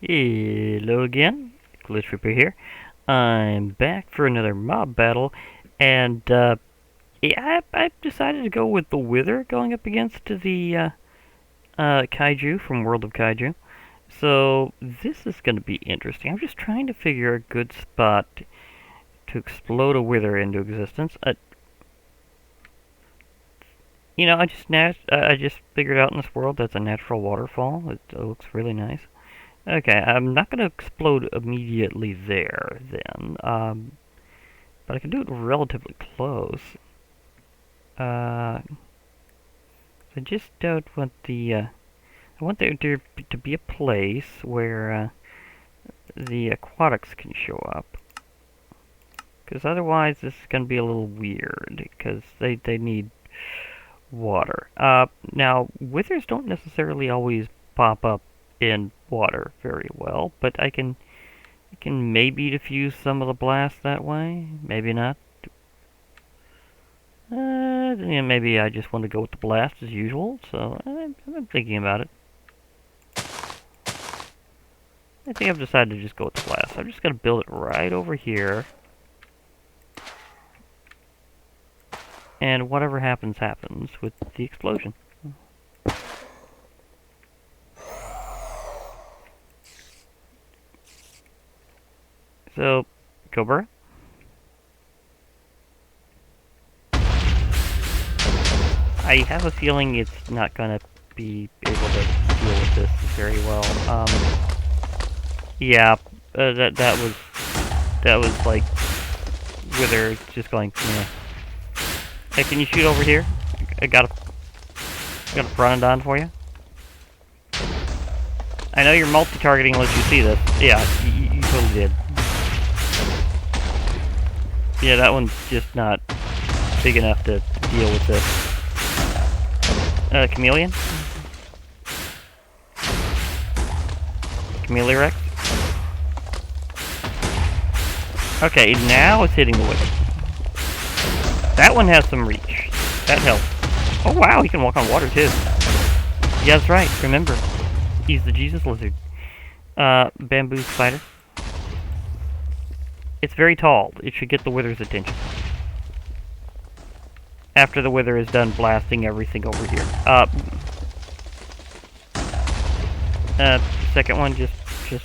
Hello again, Glitch Reaper here. I'm back for another mob battle, and yeah, I decided to go with the Wither going up against the Kaiju from World of Kaiju. So this is going to be interesting. I'm just trying to figure a good spot to explode a Wither into existence. I just figured out in this world that's a natural waterfall. It looks really nice. Okay, I'm not going to explode immediately there, then. But I can do it relatively close. I just don't want I want there to be a place where the aquatics can show up. Because otherwise this is going to be a little weird, because they need water. Now, withers don't necessarily always pop up in water very well, but I can maybe diffuse some of the blast that way. Maybe not. Yeah, maybe I just want to go with the blast as usual. So I'm thinking about it. I think I've decided to just go with the blast. I'm just gonna build it right over here, and whatever happens, happens with the explosion. So, Cobra. I have a feeling it's not gonna be able to deal with this very well. Yeah, that was like Wither just going. Yeah. Hey, can you shoot over here? I got a Bronodon for you. I know you're multi-targeting unless you see this. Yeah, you totally did. Yeah, that one's just not big enough to deal with this. Chameleon? Chameleorex? Okay, now it's hitting the Wither. That one has some reach. That helps. Oh wow, he can walk on water too. Yeah, that's right, remember. He's the Jesus Lizard. Bamboo spider. It's very tall. It should get the Wither's attention. After the Wither is done blasting everything over here. Second one just for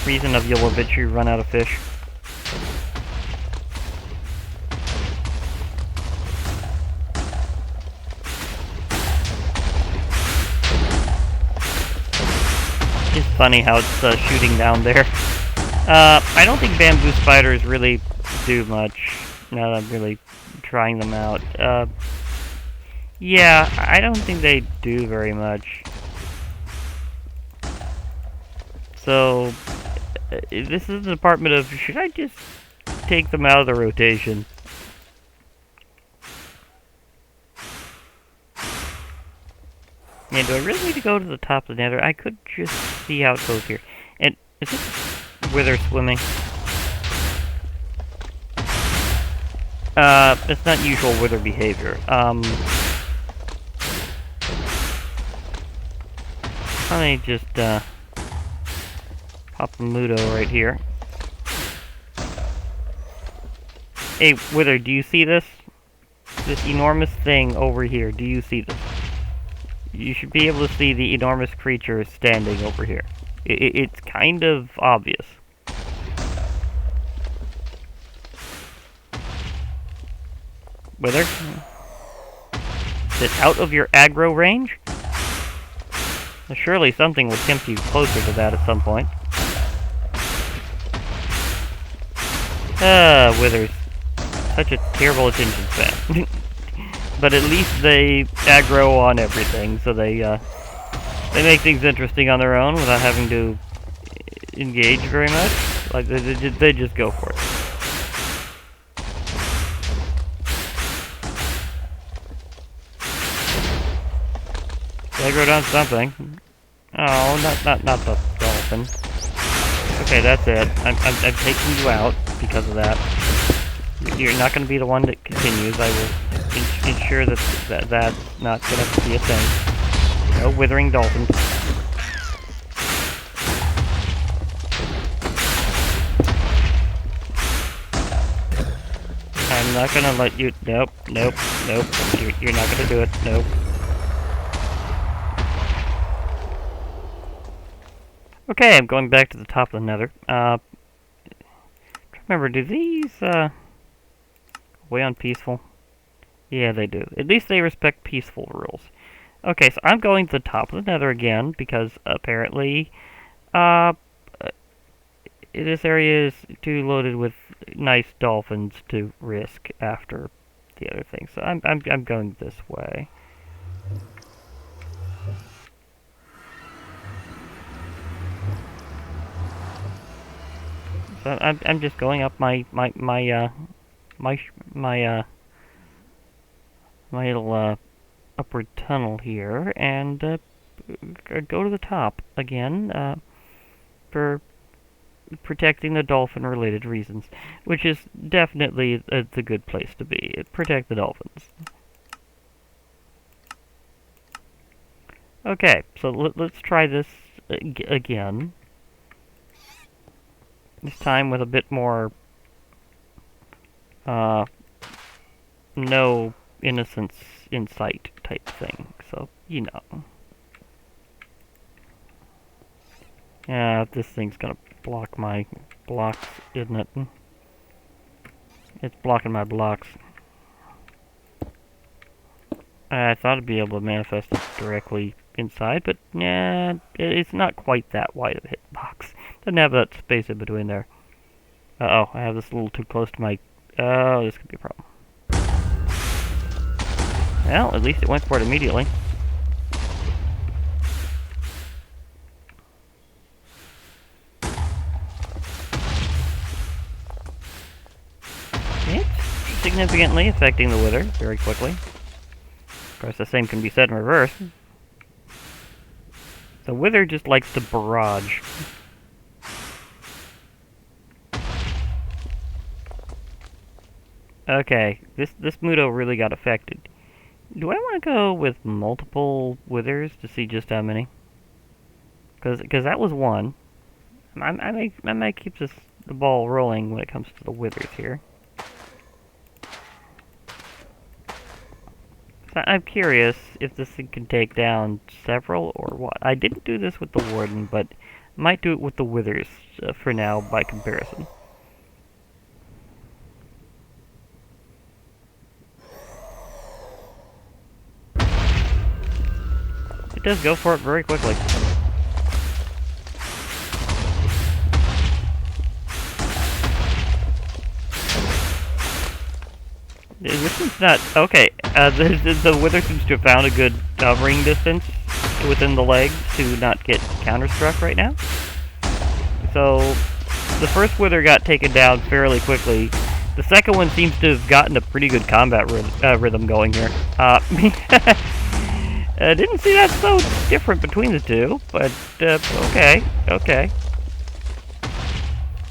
reason of you'll eventually run out of fish. It's funny how it's shooting down there. I don't think bamboo spiders really do much now that I'm really trying them out. Yeah, I don't think they do very much. So, this is the department of, should I just take them out of the rotation? And do I really need to go to the top of the nether? I could just see how it goes here. And is this Wither swimming? It's not usual Wither behavior. Let me just, pop a Mudo right here. Hey, Wither, do you see this? This enormous thing over here, do you see this? You should be able to see the enormous creature standing over here. It's kind of obvious. Wither? Is it out of your aggro range? Well, surely something will tempt you closer to that at some point. Withers. Such a terrible attention span. But at least they aggro on everything, so they make things interesting on their own without having to engage very much. Like, they just go for it. Aggro on something. Oh, not the dolphin. Okay, that's it. I'm taking you out because of that. You're not going to be the one that continues. I will ensure that's not going to be a thing. No withering dolphins. I'm not gonna let you... Nope, nope, nope. You're not gonna do it. Nope. Okay, I'm going back to the top of the nether. Remember, do these, way on peaceful? Yeah, they do. At least they respect peaceful rules. Okay, so I'm going to the top of the nether again, because apparently, this area is too loaded with nice dolphins to risk after the other thing. So I'm going this way. So I'm just going up my little upward tunnel here, and go to the top again for protecting the dolphin-related reasons, which is definitely the good place to be. Protect the dolphins. Okay, so let's try this again. This time with a bit more no innocence in sight type thing. So, you know. Yeah, this thing's gonna block my blocks, isn't it? It's blocking my blocks. I thought I'd be able to manifest it directly inside, but yeah, it's not quite that wide of a hitbox. Doesn't have that space in between there. Uh-oh, I have this a little too close to my... Oh, this could be a problem. Well, at least it went for it immediately. It's significantly affecting the wither very quickly. Of course, the same can be said in reverse. The wither just likes to barrage. Okay, this Muto really got affected. Do I want to go with multiple withers to see just how many? Because that was one. I might keep the ball rolling when it comes to the withers here. So I'm curious if this thing can take down several or what. I didn't do this with the warden, but might do it with the withers for now by comparison. It does go for it very quickly. This one's not... Okay, the wither seems to have found a good hovering distance within the legs to not get counterstruck right now. So, the first wither got taken down fairly quickly. The second one seems to have gotten a pretty good combat rhythm going here. Didn't see that so different between the two, but okay, okay.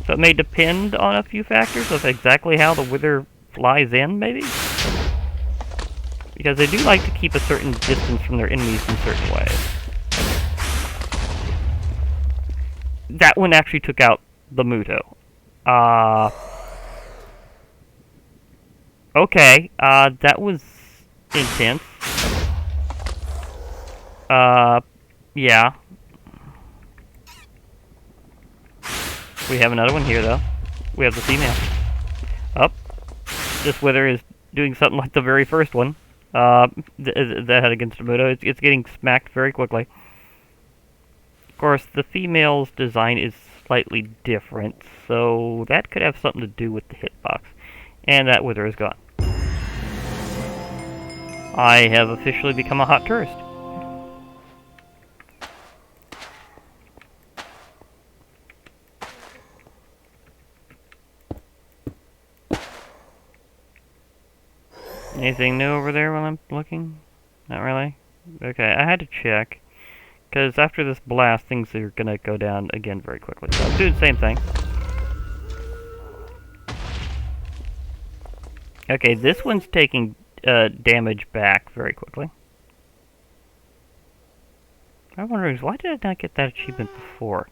So it may depend on a few factors of exactly how the wither flies in, maybe? Because they do like to keep a certain distance from their enemies in certain ways. That one actually took out the Muto. Okay, that was intense. Yeah. We have another one here, though. We have the female. Up. This wither is doing something like the very first one. That had against Muto. It's getting smacked very quickly. Of course, the female's design is slightly different, so that could have something to do with the hitbox. And that wither is gone. I have officially become a hot tourist. Anything new over there while I'm looking? Not really? Okay, I had to check. Because after this blast, things are going to go down again very quickly. So I'll do the same thing. Okay, this one's taking damage back very quickly. I'm wondering, why did I not get that achievement before?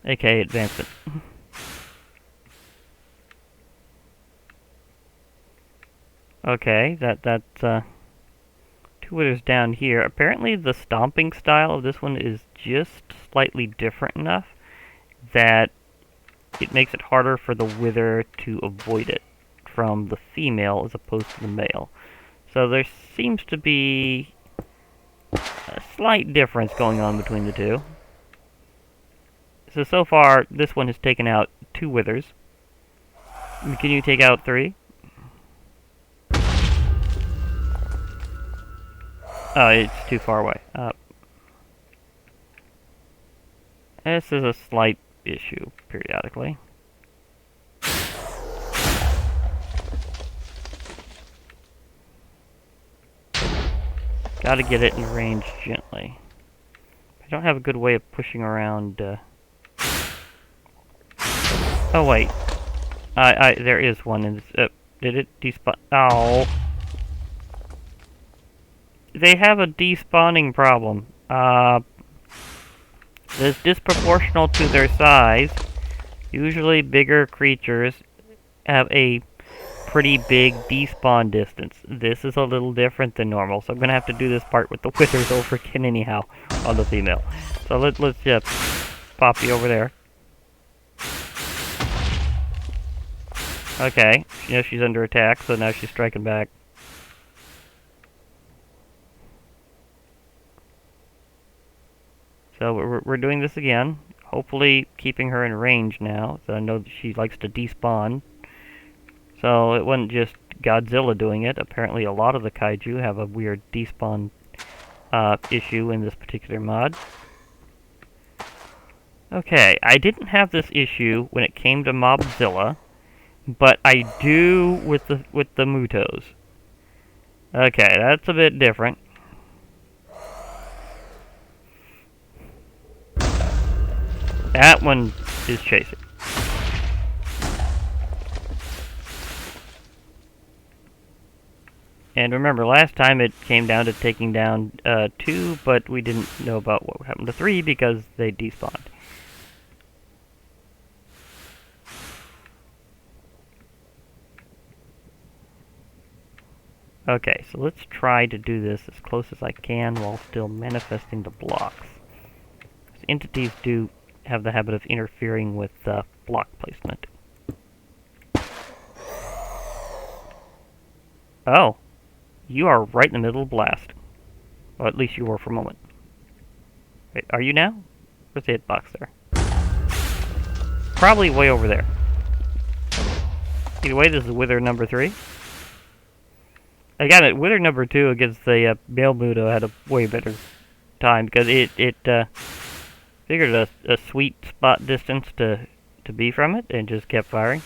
AKA advancement. Okay, that's two withers down here. Apparently the stomping style of this one is just slightly different enough that it makes it harder for the wither to avoid it from the female as opposed to the male. So there seems to be a slight difference going on between the two. So far, this one has taken out 2 withers. Can you take out 3? Oh, it's too far away. This is a slight issue, periodically. Gotta get it in range gently. I don't have a good way of pushing around, Oh, wait. There is one in this, did it despawn? Oh. They have a despawning problem. It's disproportional to their size. Usually bigger creatures have a pretty big despawn distance. This is a little different than normal, so I'm gonna have to do this part with the withers over again anyhow on the female. So let's just pop you over there. Okay, you know she's under attack, so now she's striking back. So we're doing this again, hopefully keeping her in range now, so I know that she likes to despawn. So it wasn't just Godzilla doing it. Apparently a lot of the kaiju have a weird despawn issue in this particular mod. Okay, I didn't have this issue when it came to Mobzilla, but I do with the Mutos. Okay, that's a bit different. That one is chasing. And remember, last time it came down to taking down 2, but we didn't know about what happened to 3 because they despawned. Okay, so let's try to do this as close as I can while still manifesting the blocks. Entities do have the habit of interfering with block placement. Oh, you are right in the middle of blast. Or at least you were for a moment. Wait, are you now? Where's the hitbox there? Probably way over there. Either way, this is Wither number 3. Again, at Wither number 2 against the male Muto had a way better time because it figured a sweet spot distance to be from it and just kept firing.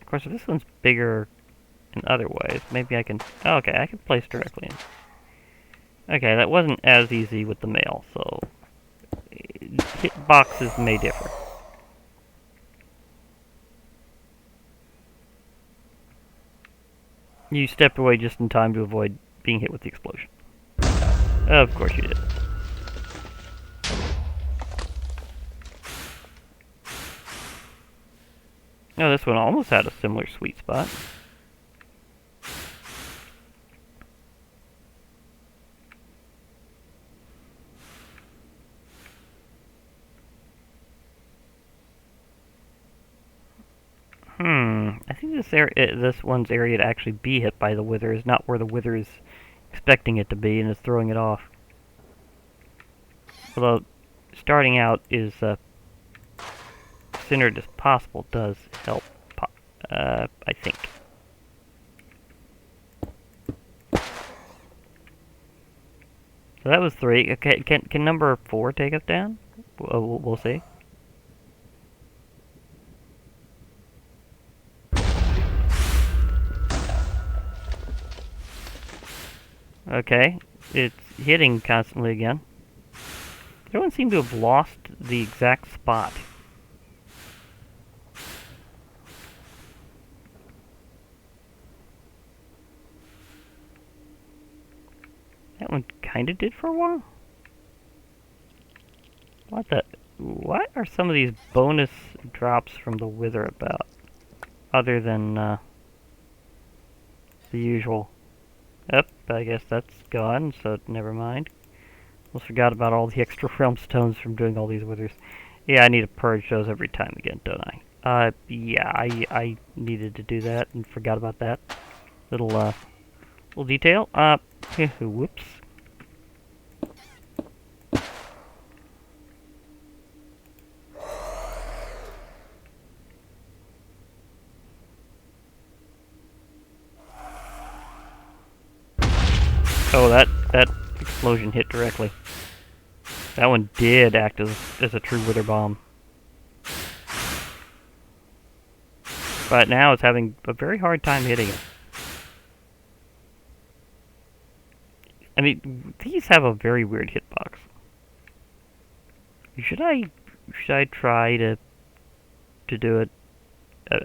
Of course, if this one's bigger in other ways, maybe I can... Oh, okay, I can place directly in. Okay, that wasn't as easy with the male, so... Hitboxes may differ. You stepped away just in time to avoid being hit with the explosion. Of course you did. Oh, this one almost had a similar sweet spot. I think this one's area to actually be hit by the wither is not where the wither is expecting it to be and is throwing it off. Although, starting out is centered as possible does help, I think. So that was 3. Okay, can number 4 take us down? We'll see. Okay, it's hitting constantly again. Everyone seemed to have lost the exact spot. that one kinda did for a while. What are some of these bonus drops from the Wither about? Other than, the usual. Yep, I guess that's gone, so never mind. Almost forgot about all the extra realm stones from doing all these Withers. Yeah, I need to purge those every time again, don't I? Yeah, I needed to do that and forgot about that. Little detail. Whoops. Oh, that explosion hit directly. That one did act as a true Wither bomb. But now it's having a very hard time hitting it. I mean, these have a very weird hitbox. Should I try to do it?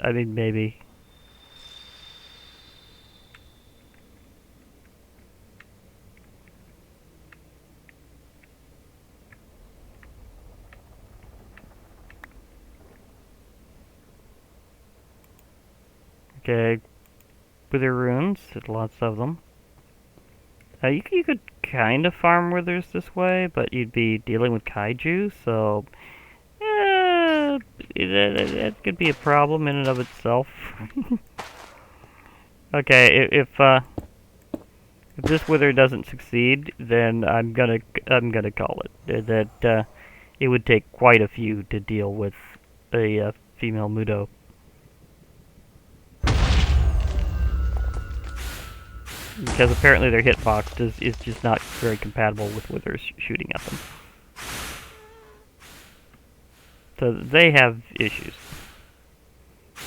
I mean, maybe. Okay, Wither runes, lots of them. You could kind of farm Withers this way, but you'd be dealing with Kaiju, so that could be a problem in and of itself. Okay, if this Wither doesn't succeed, then I'm gonna call it. That it would take quite a few to deal with a female Mudo. Because apparently their hitbox is just not very compatible with Withers shooting at them. So they have issues.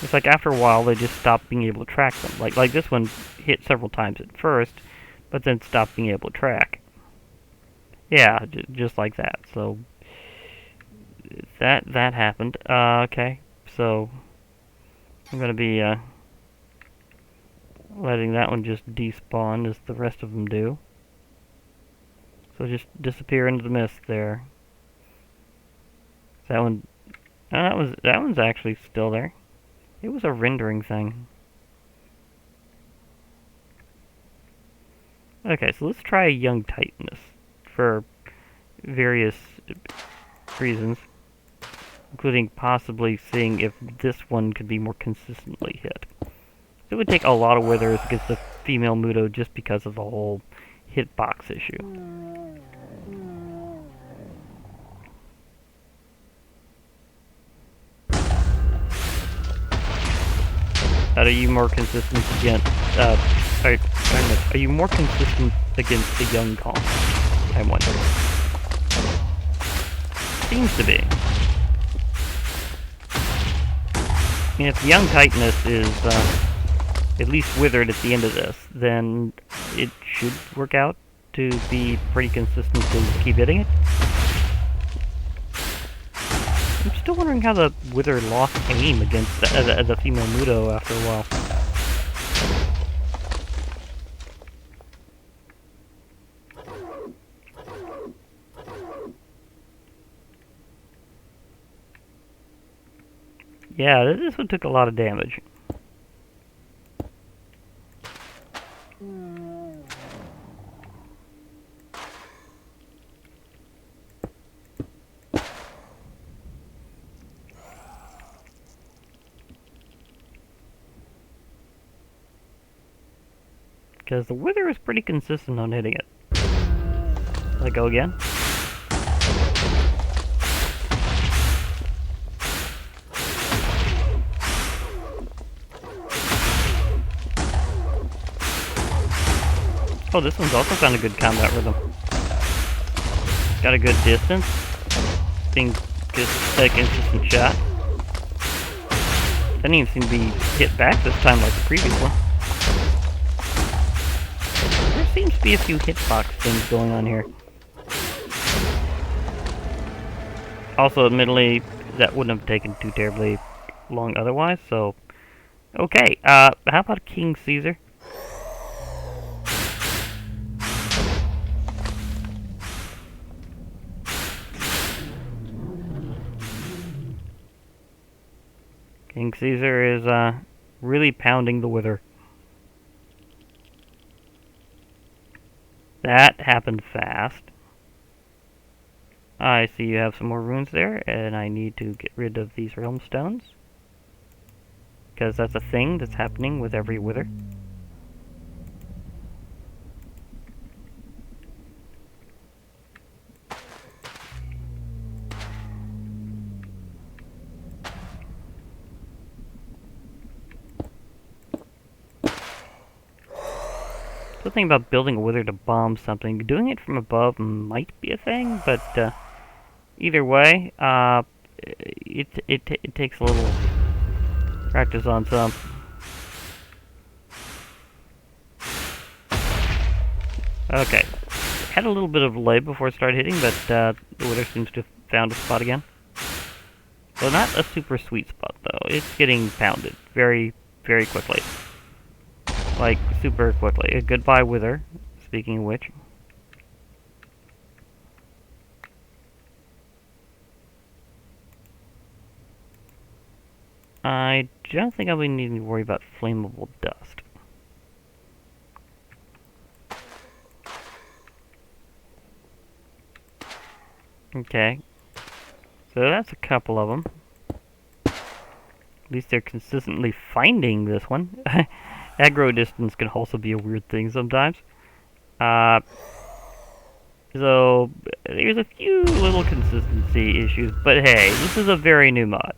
It's like after a while they just stop being able to track them. Like this one hit several times at first, but then stopped being able to track. Yeah, just like that. So that happened. Okay, so I'm gonna be letting that one just despawn as the rest of them do. So just disappear into the mist there. That one, that one's actually still there. It was a rendering thing. Okay, so let's try a young Titanus for various reasons, including possibly seeing if this one could be more consistently hit. It would take a lot of Withers against the female Mudo just because of the whole hitbox issue. Are you more consistent against, are you more consistent against the young Kong? I wonder. Seems to be. I mean, if the young Titanus is, at least withered at the end of this, then it should work out to be pretty consistent to keep hitting it. I'm still wondering how the Wither lost aim against the female Mudo after a while. Yeah, this one took a lot of damage. Because the Wither is pretty consistent on hitting it. Let go again. Oh, this one's also found a good combat rhythm. Got a good distance. Being just a consistent shot. Didn't even seem to be hit back this time like the previous one. There seems to be a few hitbox things going on here. Also, admittedly, that wouldn't have taken too terribly long otherwise, so... Okay, how about King Caesar? King Caesar is really pounding the wither. That happened fast. I see you have some more runes there, and I need to get rid of these realm stones. Because that's a thing that's happening with every wither. The thing about building a wither to bomb something, doing it from above might be a thing, but either way, it takes a little practice on some. Okay, had a little bit of delay before it started hitting, but the wither seems to have found a spot again. Well, not a super sweet spot though. It's getting pounded very, very quickly. Like, super quickly. Goodbye, wither. Speaking of which. I don't think I'll be needing to worry about flammable dust. Okay. So that's a couple of them. At least they're consistently finding this one. Aggro distance can also be a weird thing sometimes. So there's a few little consistency issues, but hey, this is a very new mod.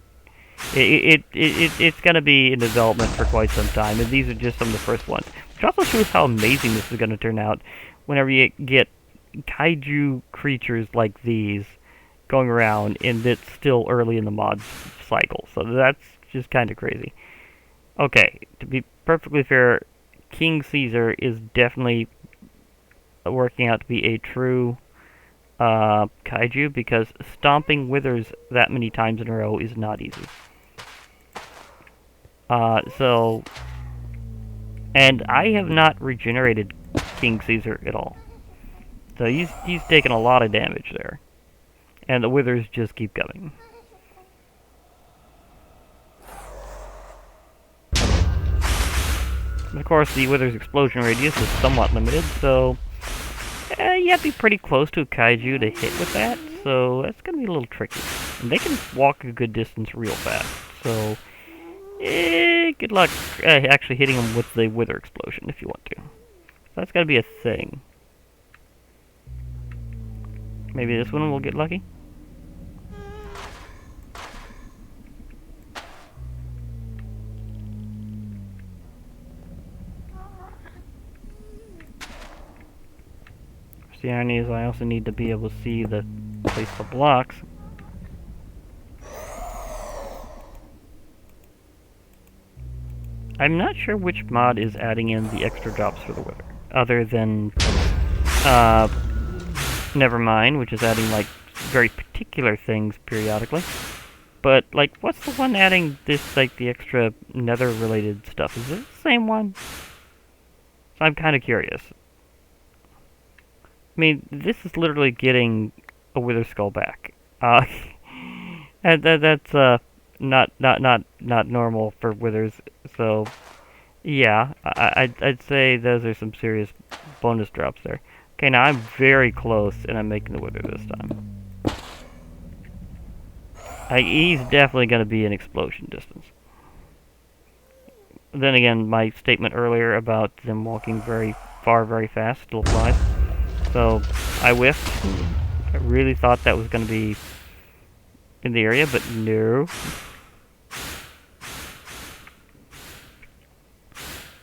It's going to be in development for quite some time, and these are just some of the first ones. Which also shows how amazing this is going to turn out whenever you get kaiju creatures like these going around, and it's still early in the mod cycle. So that's just kind of crazy. Okay, to be perfectly fair, King Caesar is definitely working out to be a true kaiju, because stomping withers that many times in a row is not easy. And I have not regenerated King Caesar at all. So he's taken a lot of damage there. And the withers just keep coming. And of course, the wither's explosion radius is somewhat limited, so you have to be pretty close to a kaiju to hit with that, so that's going to be a little tricky. And they can walk a good distance real fast, so good luck actually hitting them with the wither explosion if you want to. So that's got to be a thing. Maybe this one will get lucky? The irony is I also need to be able to see the place the blocks. I'm not sure which mod is adding in the extra drops for the wither, other than Nevermind, which is adding like very particular things periodically. But like, what's the one adding this, like the extra nether related stuff? Is it the same one? So I'm kind of curious. I mean, this is literally getting a wither skull back. That's not normal for withers. So yeah, I'd say those are some serious bonus drops there. Okay, now I'm very close, and I'm making the wither this time. He's definitely going to be an explosion distance. Then again, my statement earlier about them walking very far, very fast still applies. So, I whiffed. I really thought that was going to be in the area, but no.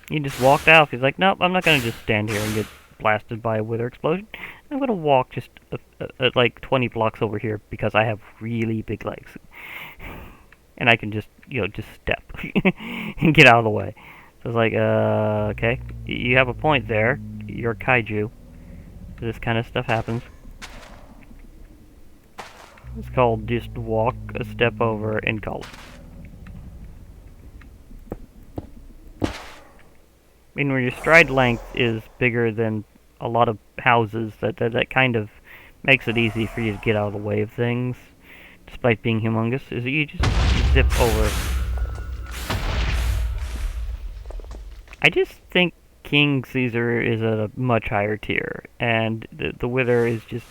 He just walked out. He's like, nope, I'm not going to just stand here and get blasted by a wither explosion. I'm going to walk just like 20 blocks over here because I have really big legs. And I can just, just step and get out of the way. So I was like, okay, you have a point there. You're a kaiju. This kind of stuff happens. It's called just walk a step over and call it. I mean, when your stride length is bigger than a lot of houses, that kind of makes it easy for you to get out of the way of things, despite being humongous, is that you just zip over I just think King Caesar is at a much higher tier, and the Wither is just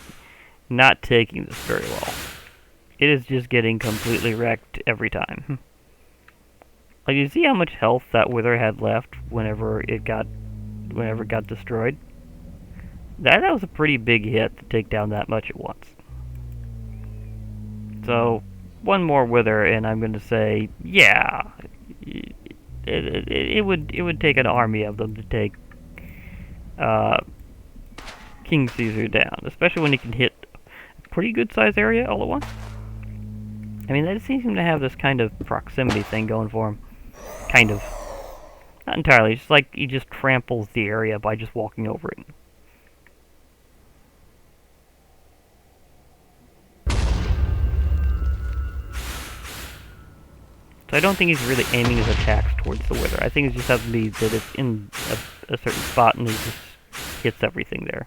not taking this very well. It is just getting completely wrecked every time. Like, you see how much health that Wither had left whenever it got destroyed? That was a pretty big hit to take down that much at once. So, one more Wither, and I'm going to say, yeah, it would take an army of them to take King Caesar down, especially when he can hit a pretty good sized area all at once. I mean, they seem to have this kind of proximity thing going for him. Kind of. Not entirely, it's like he just tramples the area by just walking over it. So I don't think he's really aiming his attacks towards the Wither. I think it just has to be that it's in a certain spot and he just hits everything there.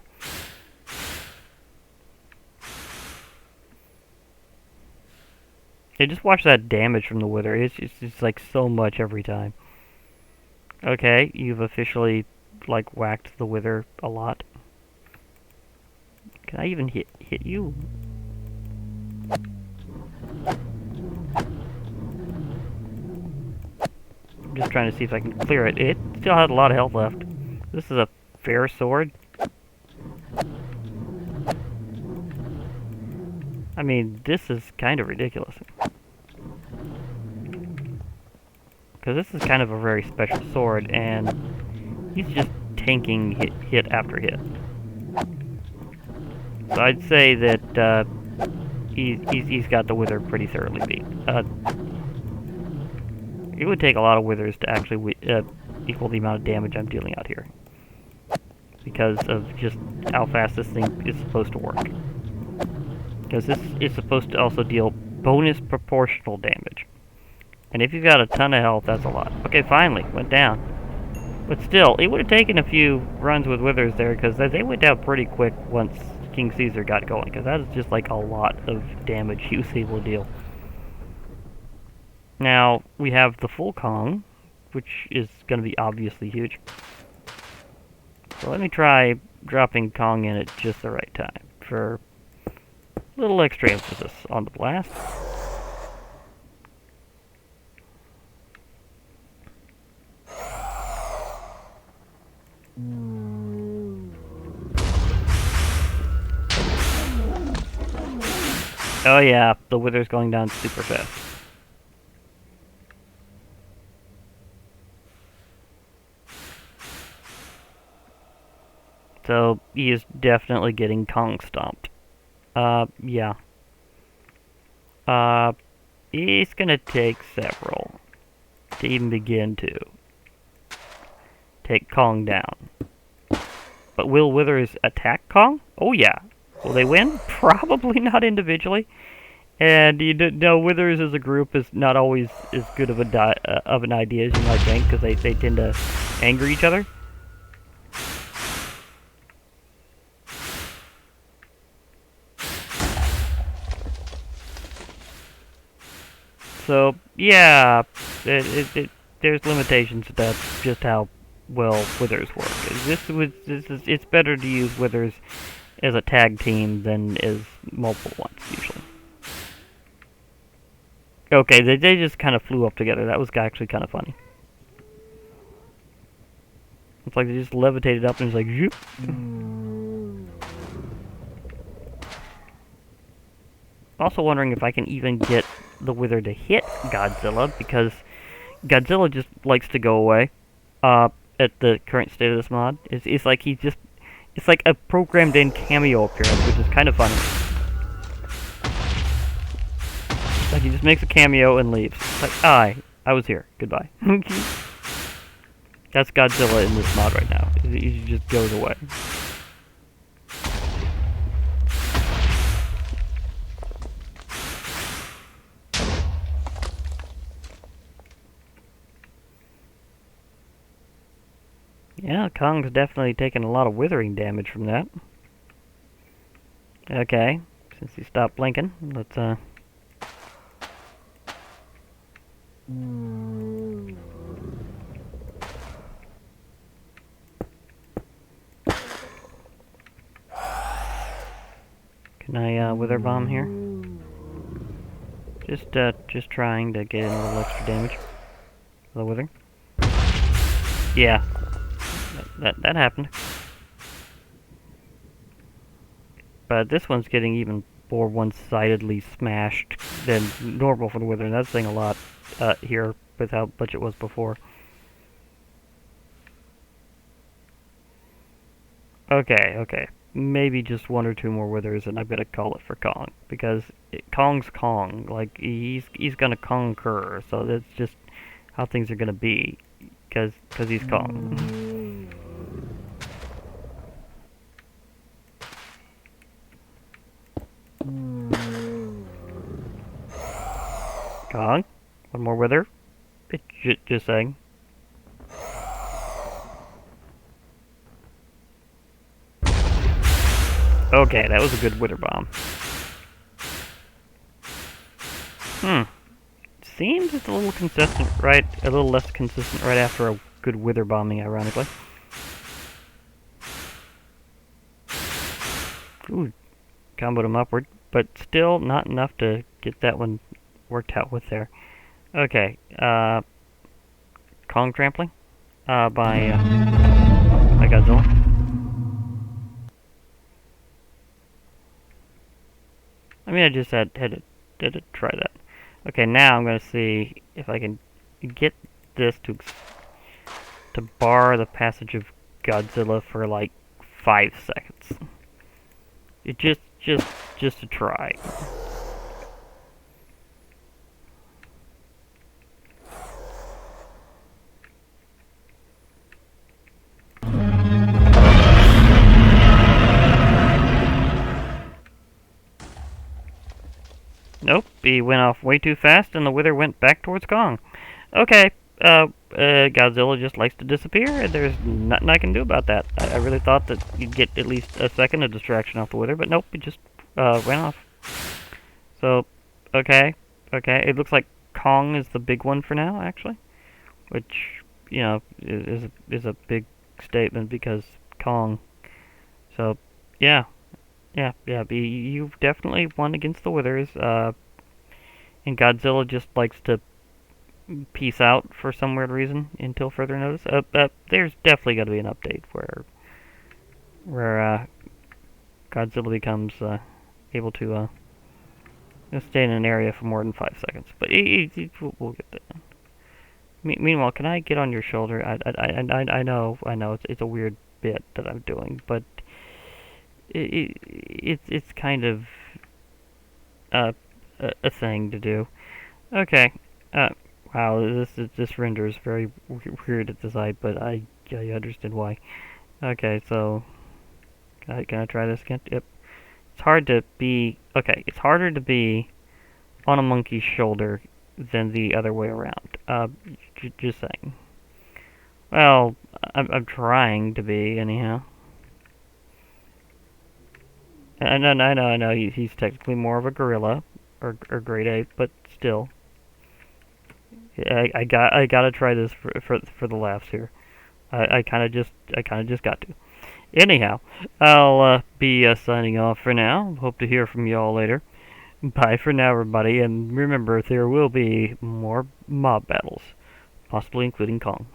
Yeah, just watch that damage from the Wither. It's like so much every time. Okay, you've officially like whacked the Wither a lot. Can I even hit you? I'm just trying to see if I can clear it. It still has a lot of health left. This is a fair sword. I mean, this is kind of ridiculous. Because this is kind of a very special sword, and he's just tanking hit after hit. So I'd say that he's got the Wither pretty thoroughly beat. It would take a lot of Withers to actually equal the amount of damage I'm dealing out here, because of just how fast this thing is supposed to work. Because this is supposed to also deal bonus proportional damage. And if you've got a ton of health, that's a lot. Okay, finally, went down. But still, it would have taken a few runs with Withers there, because they went down pretty quick once King Caesar got going, because that is just like a lot of damage he was able to deal. Now, we have the full Kong, which is going to be obviously huge. So let me try dropping Kong in at just the right time, for a little extra emphasis on the blast. Oh yeah, the Wither's going down super fast. So, he is definitely getting Kong stomped. Yeah. It's gonna take several to even begin to take Kong down. But will Withers attack Kong? Oh yeah. Will they win? Probably not individually. And you know, Withers as a group is not always as good of an idea as you might think, because they tend to anger each other. So yeah, there's limitations to that. Just how well Withers work. It's better to use Withers as a tag team than as multiple ones usually. Okay, they just kind of flew up together. That was actually kind of funny. It's like they just levitated up and it's like, zoop. Also wondering if I can even get the Wither to hit Godzilla, because Godzilla just likes to go away at the current state of this mod. It's like it's like a programmed-in cameo appearance, which is kind of funny. Like, he just makes a cameo and leaves. It's like, I was here. Goodbye. That's Godzilla in this mod right now. He just goes away. Yeah, Kong's definitely taken a lot of withering damage from that. Okay, since he stopped blinking, let's Can I wither bomb here? Just trying to get in a little extra damage. The wither. Yeah, that happened. But this one's getting even more one-sidedly smashed than normal for the wither, and that's saying a lot here with how much it was before. Okay. Maybe just one or two more withers, and I'm gonna call it for Kong because Kong's Kong. Like he's gonna conquer, so that's just how things are gonna be, because he's Kong. Kong, one more wither. Just saying. Okay, that was a good wither bomb. Seems it's a little consistent, right? A little less consistent right after a good wither bombing, ironically. Ooh, comboed him upward, but still not enough to get that one worked out with there. Okay, Kong trampling, by Godzilla. I mean, I just had to try that. Okay, now I'm gonna see if I can get this to bar the passage of Godzilla for like 5 seconds. It just to try. Nope, he went off way too fast, and the wither went back towards Kong. Okay, Godzilla just likes to disappear, and there's nothing I can do about that. I really thought that you'd get at least a second of distraction off the wither, but nope, it just went off. So, okay, it looks like Kong is the big one for now, actually, which, you know, is a big statement because Kong. So, yeah. You've definitely won against the Withers, and Godzilla just likes to peace out for some weird reason until further notice. There's definitely got to be an update where Godzilla becomes able to stay in an area for more than 5 seconds. But we'll get there. Meanwhile, can I get on your shoulder? I know, it's a weird bit that I'm doing, but it's kind of a thing to do. Okay. Wow, this renders very weird at the side, but I understand why. Okay, so can I try this again? Yep. It's hard to be it's harder to be on a monkey's shoulder than the other way around. Just saying. Well, I'm trying to be anyhow. I know. He's technically more of a gorilla or great ape, but still, I gotta try this for the laughs here. I kind of just got to. Anyhow, I'll be signing off for now. Hope to hear from you all later. Bye for now, everybody, and remember there will be more mob battles, possibly including Kong.